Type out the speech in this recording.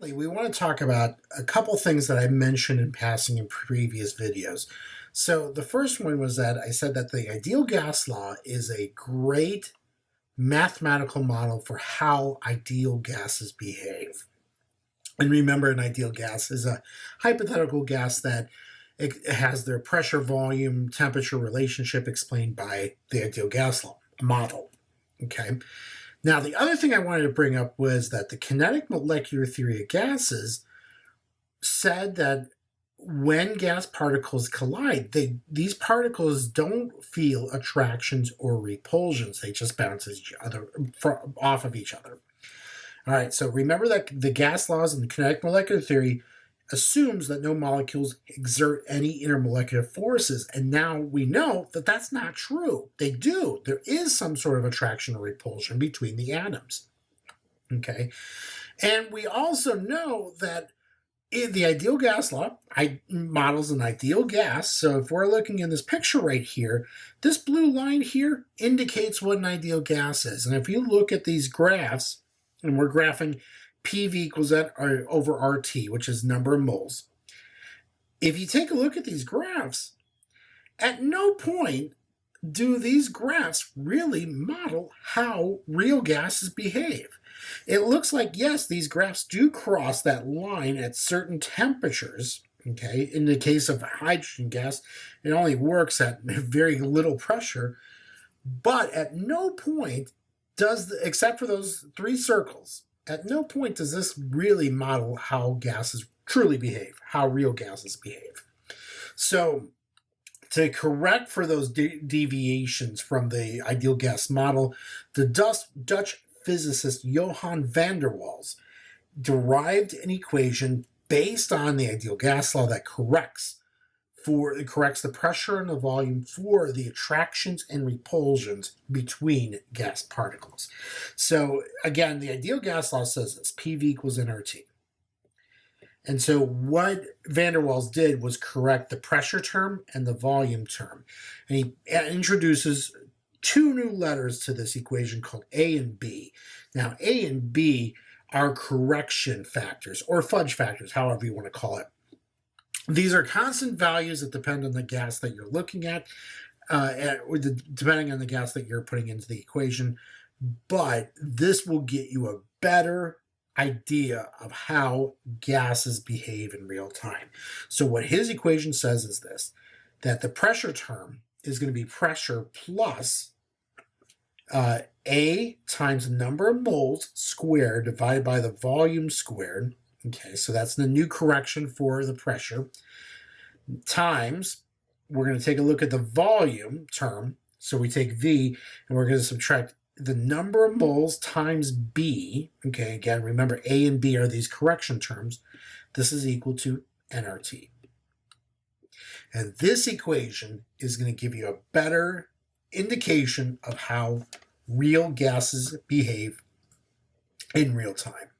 We want to talk about a couple things that I mentioned in passing in previous videos. So the first one was that I said that the ideal gas law is a great mathematical model for how ideal gases behave. And remember, an ideal gas is a hypothetical gas that it has their pressure, volume, temperature relationship explained by the ideal gas law model. Okay. Now, the other thing I wanted to bring up was that the kinetic molecular theory of gases said that when gas particles collide, these particles don't feel attractions or repulsions. They just bounce off of each other. All right, so remember that the gas laws and the kinetic molecular theory assumes that no molecules exert any intermolecular forces, and now we know that that's not true. They do. There is some sort of attraction or repulsion between the atoms. Okay, and we also know that in the ideal gas law models an ideal gas. So if we're looking in this picture right here, this blue line here indicates what an ideal gas is. And if you look at these graphs, and we're graphing PV equals over RT, which is number of moles. If you take a look at these graphs, at no point do these graphs really model how real gases behave. It looks like, yes, these graphs do cross that line at certain temperatures. Okay, in the case of hydrogen gas, it only works at very little pressure, but at no point except for those three circles, at no point does this really model how gases truly behave, how real gases behave. So to correct for those deviations from the ideal gas model, the Dutch physicist Johann van der Waals derived an equation based on the ideal gas law that corrects the pressure and the volume for the attractions and repulsions between gas particles. So again, the ideal gas law says this: PV equals nRT. And so what van der Waals did was correct the pressure term and the volume term. And he introduces two new letters to this equation called A and B. Now, A and B are correction factors, or fudge factors, however you want to call it. These are constant values that depend on the gas that you're looking at, depending on the gas that you're putting into the equation. But this will get you a better idea of how gases behave in real time. So what his equation says is this: that the pressure term is going to be pressure plus A times the number of moles squared divided by the volume squared. Okay, so that's the new correction for the pressure, times, we're going to take a look at the volume term. So we take V and we're going to subtract the number of moles times B. Okay, again, remember A and B are these correction terms. This is equal to nRT. And this equation is going to give you a better indication of how real gases behave in real time.